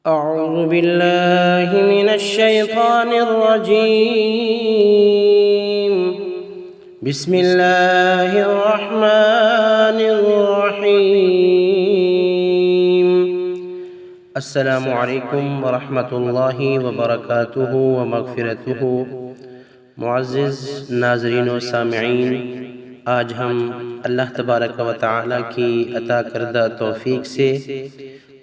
أعوذ بالله من الشيطان الرجيم بسم الله الرحمن الرحيم السلام عليكم ورحمة الله وبركاته ومغفرته। मुअज़्ज़िज़ नाज़रीन व सामिईन, आज हम अल्लाह तबारक व तआला की अता करदा तौफ़ीक़ से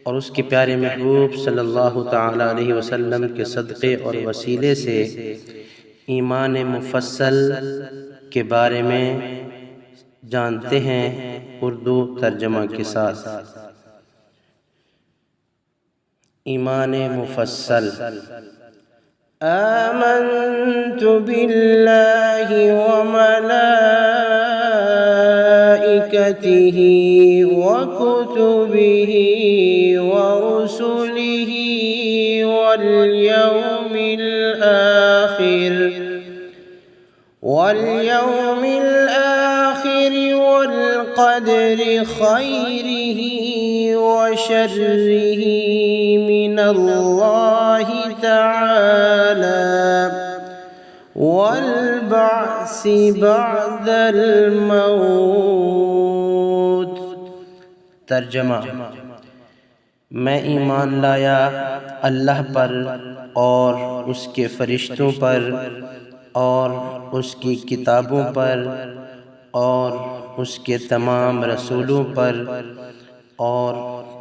और उसके प्यारे महबूब सल्लल्लाहु तआला अलैहि वसल्लम के सदक़े और वसीले से ईमान मुफ़स्सल के बारे में जानते हैं उर्दू तर्जमा के साथ। ईमान मुफ़स्सल। आमन्तु बिल्लाहि व मलाइकतिही व कुतुबिही व रुसुलिही वल यौमिल आखिर वल क़द्रि ख़ैरिही व शर्रिही मिनल्लाहि तआला वल बअसी बअदल मौत। तर्जमा। मैं ईमान लाया अल्लाह पर और उसके फरिश्तों पर और उसकी किताबों पर और उसके तमाम रसूलों पर और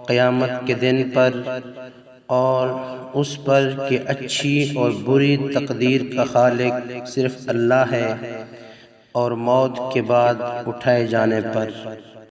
क़यामत के दिन पर और उस पर कि अच्छी और बुरी तकदीर का खालिक सिर्फ़ अल्लाह है और मौत के बाद उठाए जाने पर।